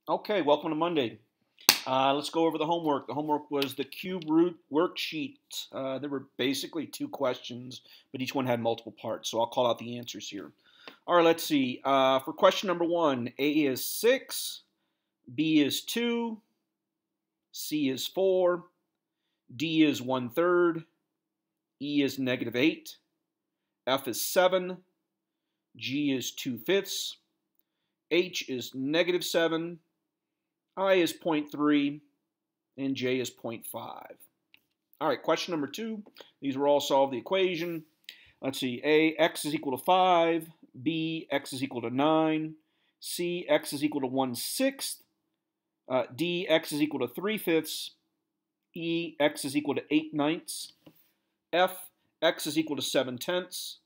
Okay, welcome to Monday. Let's go over the homework. The homework was the cube root worksheet. There were basically two questions, but each one had multiple parts, so I'll call out the answers here. All right, let's see. For question number 1, A is 6, B is 2, C is 4, D is 1/3, E is -8, F is 7, G is 2/5, H is -7, I is 0.3, and J is 0.5. All right, question number 2. These were all solve the equation. Let's see. A, x is equal to 5. B, x is equal to 9. C, x is equal to 1/6. D, x is equal to 3/5. E, x is equal to 8/9. F, x is equal to 7/10.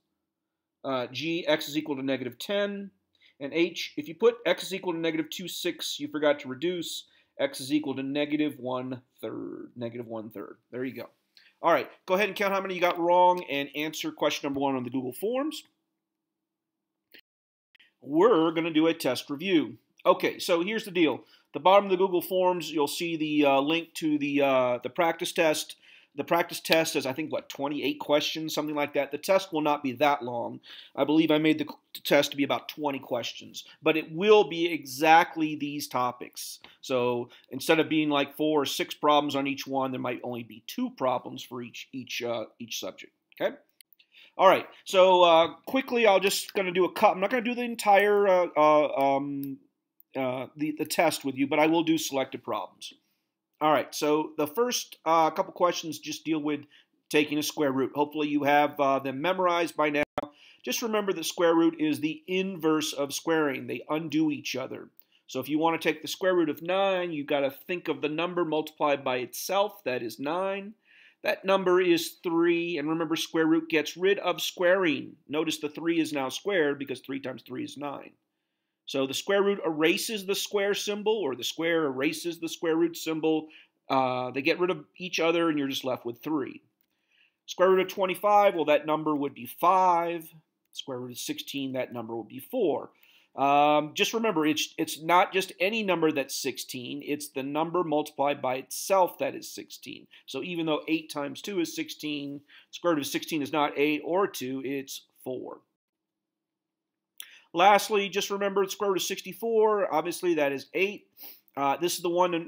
G, x is equal to -10. And H, if you put x is equal to -2/6, you forgot to reduce, x is equal to -1/3. There you go. All right, go ahead and count how many you got wrong and answer question number 1 on the Google Forms. We're going to do a test review. Okay, so here's the deal. At the bottom of the Google Forms, you'll see the link to the practice test. The practice test is, I think, 28 questions, something like that. The test will not be that long. I believe I made the test to be about 20 questions, but it will be exactly these topics. So instead of being like 4 or 6 problems on each one, there might only be 2 problems for each subject. Okay. All right. So quickly, I'm just going to do I'm not going to do the entire the test with you, but I will do selected problems. All right, so the first couple questions just deal with taking a square root. Hopefully you have them memorized by now. Just remember that square root is the inverse of squaring. They undo each other. So if you want to take the square root of 9, you've got to think of the number multiplied by itself. That is 9. That number is 3. And remember, square root gets rid of squaring. Notice the 3 is now squared because 3 times 3 is 9. So the square root erases the square symbol, or the square erases the square root symbol. They get rid of each other, and you're just left with 3. Square root of 25, well, that number would be 5. Square root of 16, that number would be 4. Just remember, it's not just any number that's 16. It's the number multiplied by itself that is 16. So even though 8 times 2 is 16, square root of 16 is not 8 or 2, it's 4. Lastly, just remember the square root of 64, obviously that is 8. This is the one to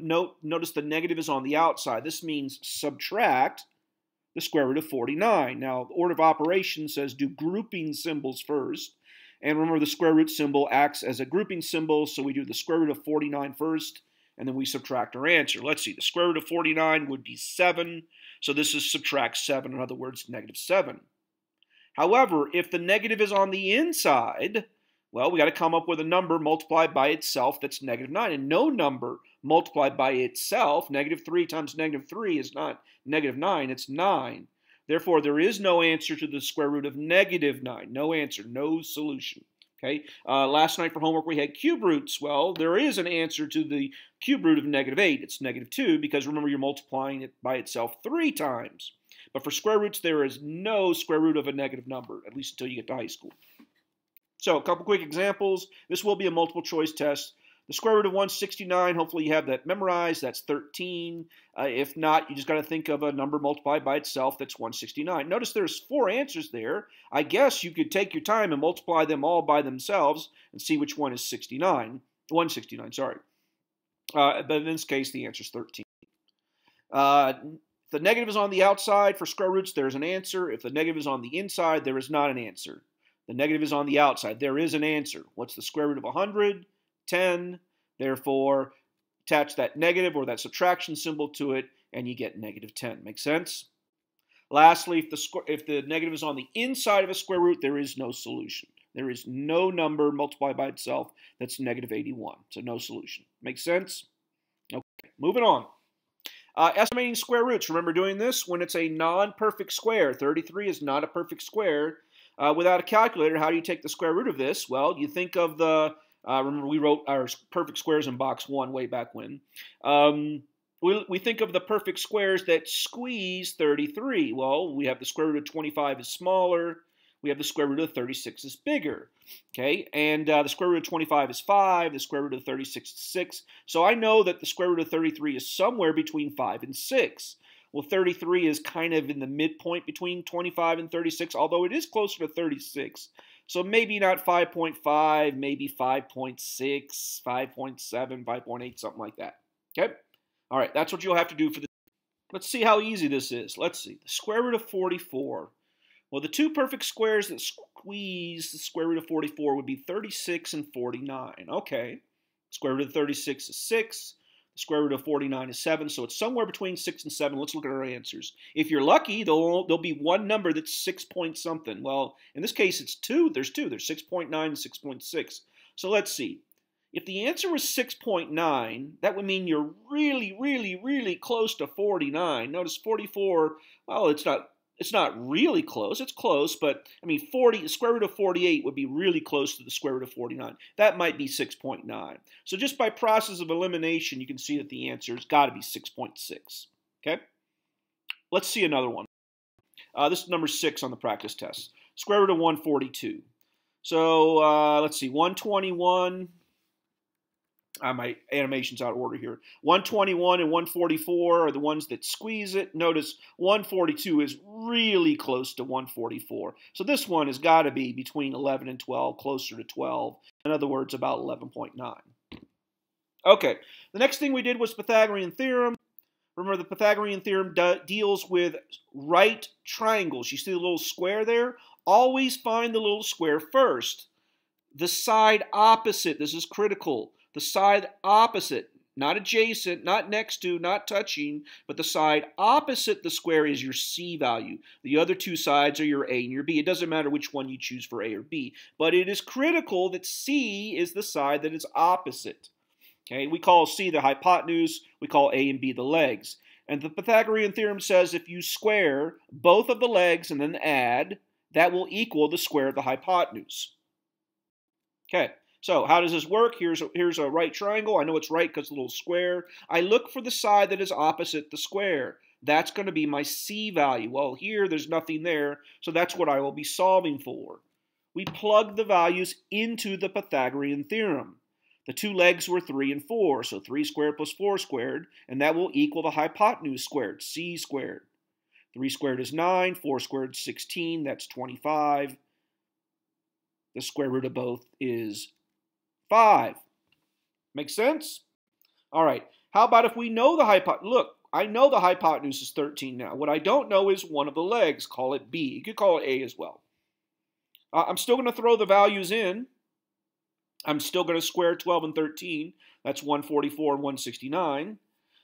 notice the negative is on the outside. This means subtract the square root of 49. Now, the order of operations says do grouping symbols first. And remember, the square root symbol acts as a grouping symbol, so we do the square root of 49 first, and then we subtract our answer. Let's see, the square root of 49 would be 7, so this is subtract 7, in other words, -7. However, if the negative is on the inside, well, we got to come up with a number multiplied by itself that's -9. And no number multiplied by itself, -3 times -3 is not -9, it's 9. Therefore, there is no answer to the square root of -9. No answer, no solution. Okay. Last night for homework we had cube roots. Well, there is an answer to the cube root of -8. It's -2 because remember you're multiplying it by itself 3 times. But for square roots, there is no square root of a negative number, at least until you get to high school. So a couple quick examples. This will be a multiple choice test. The square root of 169, hopefully you have that memorized. That's 13. If not, you just got to think of a number multiplied by itself. That's 169. Notice there's 4 answers there. I guess you could take your time and multiply them all by themselves and see which one is 69. 169, sorry. But in this case, the answer is 13. If the negative is on the outside for square roots, there's an answer. If the negative is on the inside, there is not an answer. The negative is on the outside. There is an answer. What's the square root of 100? 10. Therefore, attach that negative or that subtraction symbol to it, and you get -10. Make sense? Lastly, if the negative is on the inside of a square root, there is no solution. There is no number multiplied by itself that's -81. So no solution. Make sense? Okay, moving on. Estimating square roots. Remember doing this when it's a non-perfect square. 33 is not a perfect square. Without a calculator, how do you take the square root of this? Well, you think of the, remember we wrote our perfect squares in box 1 way back when. We think of the perfect squares that squeeze 33. Well, we have the square root of 25 is smaller. we have the square root of 36 is bigger. Okay, and the square root of 25 is 5, the square root of 36 is 6. So I know that the square root of 33 is somewhere between 5 and 6. Well, 33 is kind of in the midpoint between 25 and 36, although it is closer to 36. So maybe not 5.5, maybe 5.6, 5.7, 5.8, something like that. Okay? All right, that's what you'll have to do for this. Let's see how easy this is. Let's see. The square root of 44. Well, the two perfect squares that squeeze the square root of 44 would be 36 and 49. Okay. Square root of 36 is 6. The square root of 49 is 7. So it's somewhere between 6 and 7. Let's look at our answers. If you're lucky, there'll be one number that's 6 point something. Well, in this case, it's 2. There's 2. There's 6.9 and 6.6. So let's see. If the answer was 6.9, that would mean you're really, really, really close to 49. Notice 44, well, it's not really close. It's close, but I mean, the square root of 48 would be really close to the square root of 49. That might be 6.9. So just by process of elimination, you can see that the answer has got to be 6.6. Okay? Let's see another one. This is number 6 on the practice test. Square root of 142. So let's see, 121. My animation's out of order here. 121 and 144 are the ones that squeeze it. Notice 142 is really close to 144. So this one has got to be between 11 and 12, closer to 12. In other words, about 11.9. Okay, the next thing we did was Pythagorean Theorem. Remember, the Pythagorean Theorem deals with right triangles. You see the little square there? Always find the little square first. The side opposite, this is critical. The side opposite, not adjacent, not next to, not touching, but the side opposite the square is your C value. The other two sides are your A and your B. It doesn't matter which one you choose for A or B, but it is critical that C is the side that is opposite. Okay, we call C the hypotenuse, we call A and B the legs. And the Pythagorean theorem says if you square both of the legs and then add, that will equal the square of the hypotenuse. Okay. So how does this work? Here's a right triangle. I know it's right because it's a little square. I look for the side that is opposite the square. That's going to be my C value. Well, here there's nothing there, so that's what I will be solving for. We plug the values into the Pythagorean theorem. The two legs were 3 and 4, so 3 squared plus 4 squared, and that will equal the hypotenuse squared, C squared. 3 squared is 9, 4 squared is 16, that's 25. The square root of both is 5. Make sense? All right. How about if we know the hypotenuse? Look, I know the hypotenuse is 13 now. What I don't know is one of the legs. Call it B. You could call it A as well. I'm still going to throw the values in. I'm still going to square 12 and 13. That's 144 and 169.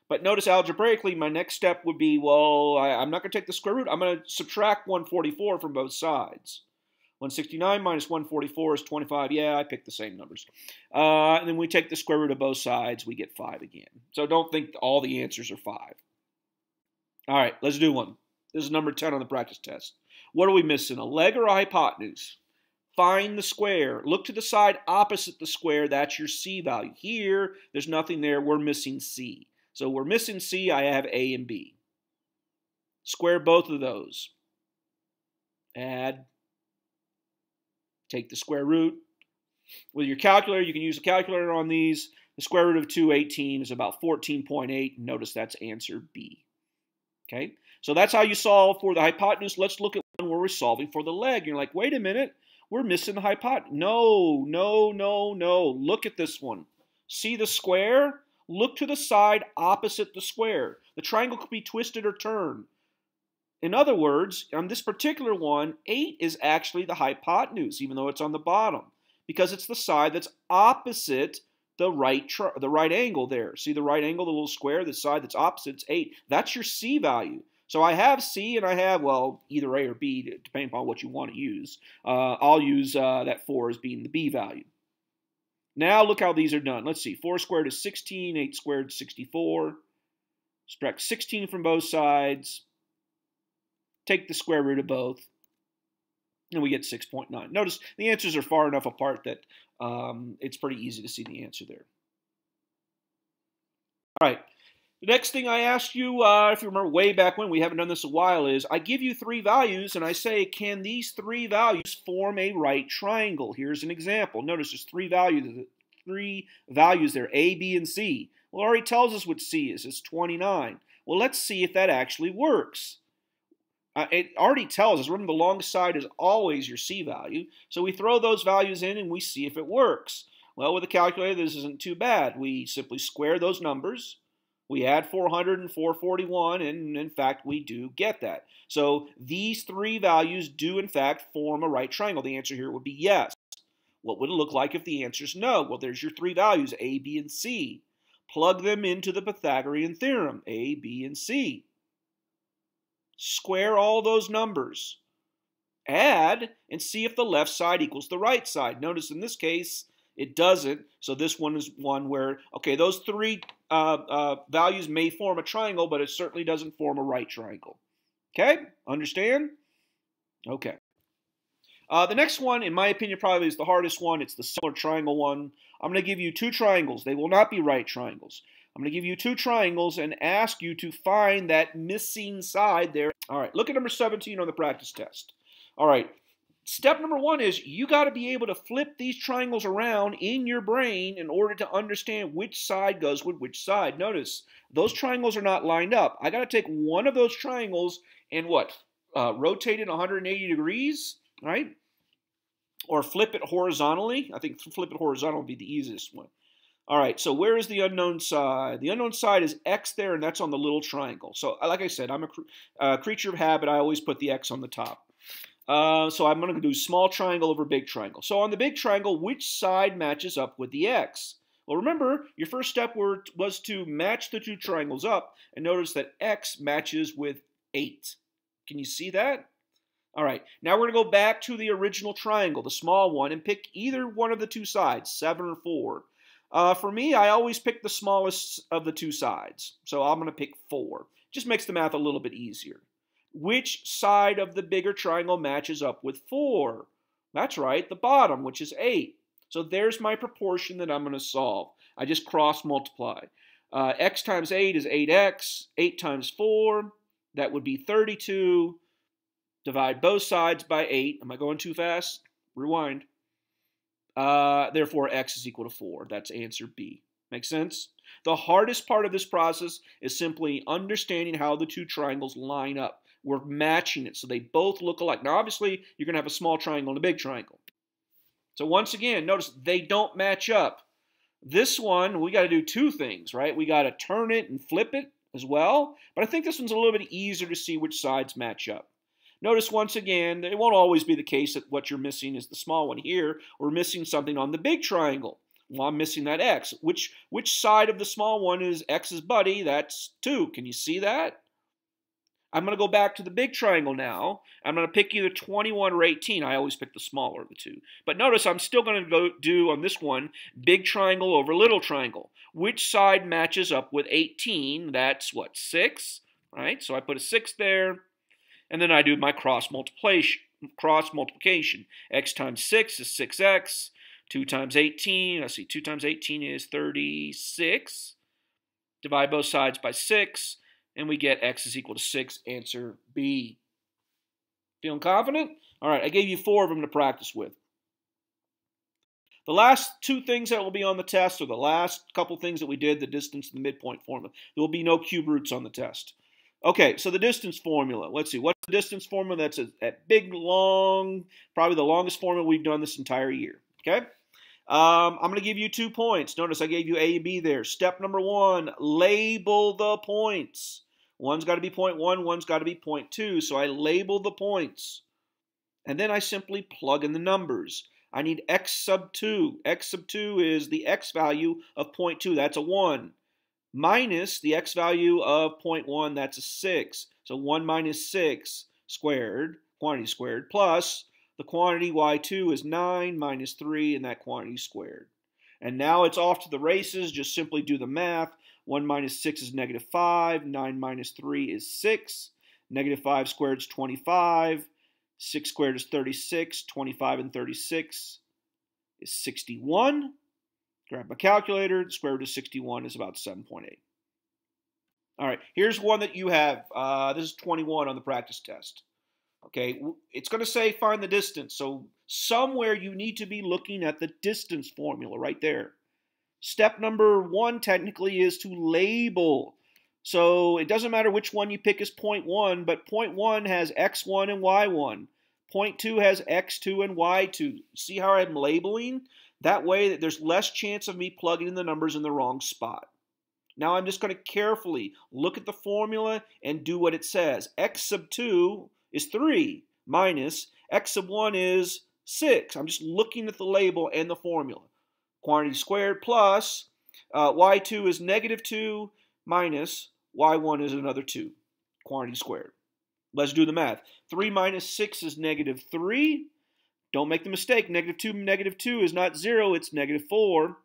But notice algebraically, my next step would be, well, I'm not going to take the square root. I'm going to subtract 144 from both sides. 169 minus 144 is 25. Yeah, I picked the same numbers. And then we take the square root of both sides. We get 5 again. So don't think all the answers are 5. All right, let's do one. This is number 10 on the practice test. What are we missing? A leg or a hypotenuse? Find the square. Look to the side opposite the square. That's your C value. Here, there's nothing there. We're missing C. So we're missing C. I have A and B. Square both of those. Add. Take the square root. With your calculator, you can use a calculator on these. The square root of 218 is about 14.8. Notice that's answer B. Okay, so that's how you solve for the hypotenuse. Let's look at one where we're solving for the leg. You're like, wait a minute, we're missing the hypotenuse. No. Look at this one. See the square? Look to the side opposite the square. The triangle could be twisted or turned. In other words, on this particular one, 8 is actually the hypotenuse, even though it's on the bottom, because it's the side that's opposite the right angle there. See the right angle, the little square, the side that's opposite, it's 8. That's your C value. So I have C and I have, well, either A or B, depending upon what you want to use. I'll use that 4 as being the B value. Now look how these are done. Let's see. 4 squared is 16, 8 squared is 64. Subtract 16 from both sides. Take the square root of both, and we get 6.9. Notice the answers are far enough apart that it's pretty easy to see the answer there. All right, The next thing I asked you, if you remember way back when, we haven't done this a while, is I give you three values and I say, can these three values form a right triangle? Here's an example. Notice there's three values there, A, B, and C. Well, it already tells us what C is. It's 29. Well, let's see if that actually works. It already tells us, remember the long side is always your C value. So we throw those values in and we see if it works. Well, with a calculator, this isn't too bad. We simply square those numbers. We add 400 and 441, and in fact, we do get that. So these three values do, in fact, form a right triangle. The answer here would be yes. What would it look like if the answer is no? Well, there's your three values, A, B, and C. Plug them into the Pythagorean Theorem, A, B, and C. Square all those numbers. Add and see if the left side equals the right side. Notice in this case, it doesn't, so this one is one where, okay, those three values may form a triangle, but it certainly doesn't form a right triangle. Okay, understand? Okay. The next one, in my opinion, probably is the hardest one. It's the similar triangle one. I'm going to give you two triangles. They will not be right triangles. I'm going to give you two triangles and ask you to find that missing side there. All right, look at number 17 on the practice test. All right. Step number one is you got to be able to flip these triangles around in your brain in order to understand which side goes with which side. Notice, those triangles are not lined up. I got to take one of those triangles and what? Rotate it 180 degrees, right? Or flip it horizontally. I think flip it horizontal would be the easiest one. All right, so where is the unknown side? The unknown side is X there, and that's on the little triangle. So like I said, I'm a creature of habit. I always put the X on the top. So I'm going to do small triangle over big triangle. So on the big triangle, which side matches up with the X? Well, remember, your first step was to match the two triangles up, and notice that X matches with 8. Can you see that? All right, now we're going to go back to the original triangle, the small one, and pick either one of the two sides, 7 or 4. For me, I always pick the smallest of the two sides, so I'm going to pick 4. Just makes the math a little bit easier. Which side of the bigger triangle matches up with 4? That's right, the bottom, which is 8. So there's my proportion that I'm going to solve. I just cross multiply. X times 8 is 8x. 8 times 4, that would be 32. Divide both sides by 8. Am I going too fast? Rewind. Therefore, x is equal to 4. That's answer B. Make sense? The hardest part of this process is simply understanding how the two triangles line up. We're matching it so they both look alike. Now, obviously, you're going to have a small triangle and a big triangle. So once again, notice they don't match up. This one, we got to do two things, right? We got to turn it and flip it as well. But I think this one's a little bit easier to see which sides match up. Notice once again, it won't always be the case that what you're missing is the small one here. We're missing something on the big triangle. Well, I'm missing that x. Which side of the small one is x's buddy? That's 2. Can you see that? I'm going to go back to the big triangle now. I'm going to pick either 21 or 18. I always pick the smaller of the two. But notice I'm still going to go do on this one big triangle over little triangle. Which side matches up with 18? That's what, 6? Right? So I put a 6 there. And then I do my cross multiplication. X times 6 is 6x. 2 times 18, let's see, 2 times 18 is 36. Divide both sides by 6, and we get x is equal to 6, answer B. Feeling confident? All right, I gave you 4 of them to practice with. The last 2 things that will be on the test are the last couple things that we did, the distance and the midpoint formula. There will be no cube roots on the test. Okay, so the distance formula. Let's see, what's the distance formula? That's a big, long, probably the longest formula we've done this entire year. Okay? I'm going to give you 2 points. Notice I gave you A and B there. Step number 1, label the points. One's got to be 0.1, one's got to be 0.2, so I label the points. And then I simply plug in the numbers. I need x sub 2. X sub 2 is the x value of 0.2. That's a 1. Minus the x value of 0.1. That's a 6. So 1 minus 6 squared, quantity squared, plus the quantity y2 is 9 minus 3, and that quantity squared. And now it's off to the races. Just simply do the math. 1 minus 6 is negative 5. 9 minus 3 is 6. Negative 5 squared is 25. 6 squared is 36. 25 and 36 is 61. Grab my calculator. The square root of 61 is about 7.8. All right, here's one that you have. This is 21 on the practice test. Okay, it's going to say find the distance. So somewhere you need to be looking at the distance formula right there. Step number 1 technically is to label. So it doesn't matter which one you pick as point 1, but point 1 has x1 and y1. Point 2 has x2 and y2. See how I'm labeling? That way that there's less chance of me plugging in the numbers in the wrong spot. Now I'm just going to carefully look at the formula and do what it says. X sub 2 is 3 minus x sub 1 is 6. I'm just looking at the label and the formula. Quantity squared plus y2 is negative 2 minus y1 is another 2. Quantity squared. Let's do the math. 3 minus 6 is negative 3. Don't make the mistake. Negative 2 is not 0. It's negative 4.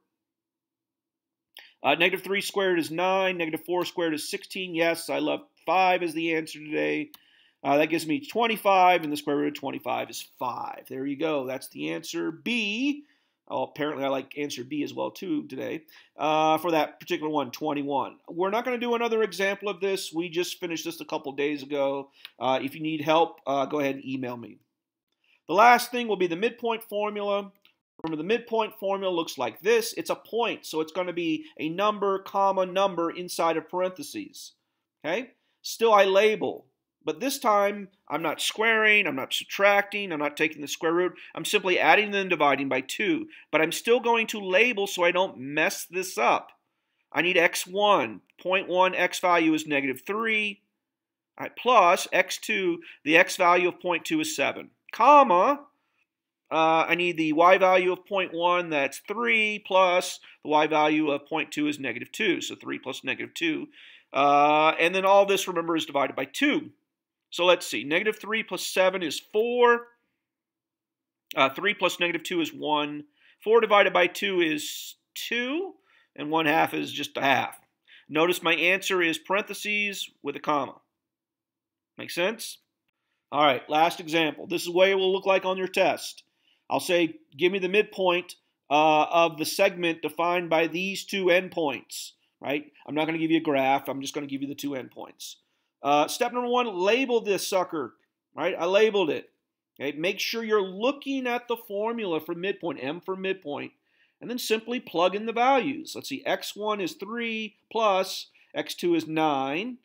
Negative 3 squared is 9. Negative 4 squared is 16. Yes, I love 5 as the answer today. That gives me 25, and the square root of 25 is 5. There you go. That's the answer B. Oh, apparently I like answer B as well, too, today, for that particular one, 21. We're not going to do another example of this. We just finished this a couple days ago. If you need help, go ahead and email me. The last thing will be the midpoint formula. Remember, the midpoint formula looks like this. It's a point, so it's going to be a number, comma, number inside of parentheses. Okay? Still, I label. But this time, I'm not squaring, I'm not subtracting, I'm not taking the square root. I'm simply adding and dividing by 2. But I'm still going to label so I don't mess this up. I need x1. Point 1 x value is negative 3. All right, plus x2, the x value of point 2 is 7. Comma, I need the y value of point 1, that's 3, plus the y value of point 2 is negative 2. So 3 plus negative 2. And then all this, remember, is divided by 2. So let's see. Negative 3 plus 7 is 4. 3 plus negative 2 is 1. 4 divided by 2 is 2. And 1/2 is just a half. Notice my answer is parentheses with a comma. Make sense? All right, last example. This is what it will look like on your test. I'll say, give me the midpoint of the segment defined by these 2 endpoints. Right? I'm not going to give you a graph. I'm just going to give you the 2 endpoints. Step number 1, label this sucker. Right? I labeled it. Okay? Make sure you're looking at the formula for midpoint, M for midpoint, and then simply plug in the values. Let's see, x1 is 3 plus x2 is 9.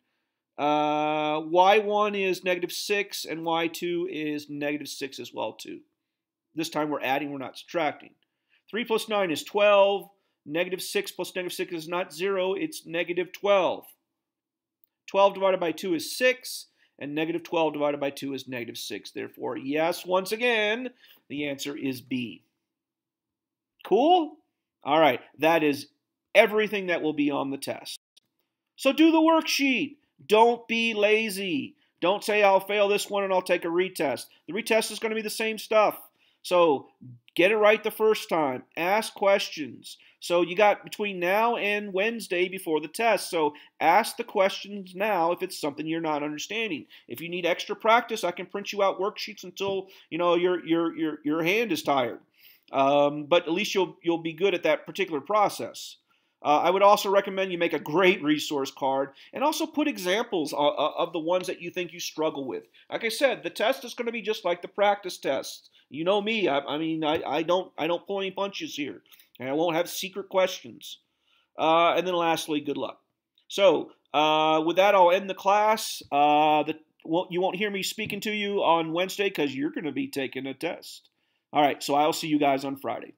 Y1 is negative 6, and y2 is negative 6 as well, too. This time we're adding, we're not subtracting. 3 plus 9 is 12. Negative 6 plus negative 6 is not 0, it's negative 12. 12 divided by 2 is 6, and negative 12 divided by 2 is negative 6. Therefore, yes, once again, the answer is B. Cool? All right, that is everything that will be on the test. So do the worksheet. Don't be lazy. Don't say, I'll fail this one and I'll take a retest. The retest is going to be the same stuff. So get it right the first time. Ask questions. So you got between now and Wednesday before the test. So ask the questions now if it's something you're not understanding. If you need extra practice, I can print you out worksheets until your hand is tired. But at least you'll be good at that particular process. I would also recommend you make a great resource card and also put examples of the ones that you think you struggle with. Like I said, the test is going to be just like the practice test. You know me. I don't pull any punches here. And I won't have secret questions. And then lastly, good luck. So with that, I'll end the class. You won't hear me speaking to you on Wednesday because you're going to be taking a test. All right, so I'll see you guys on Friday.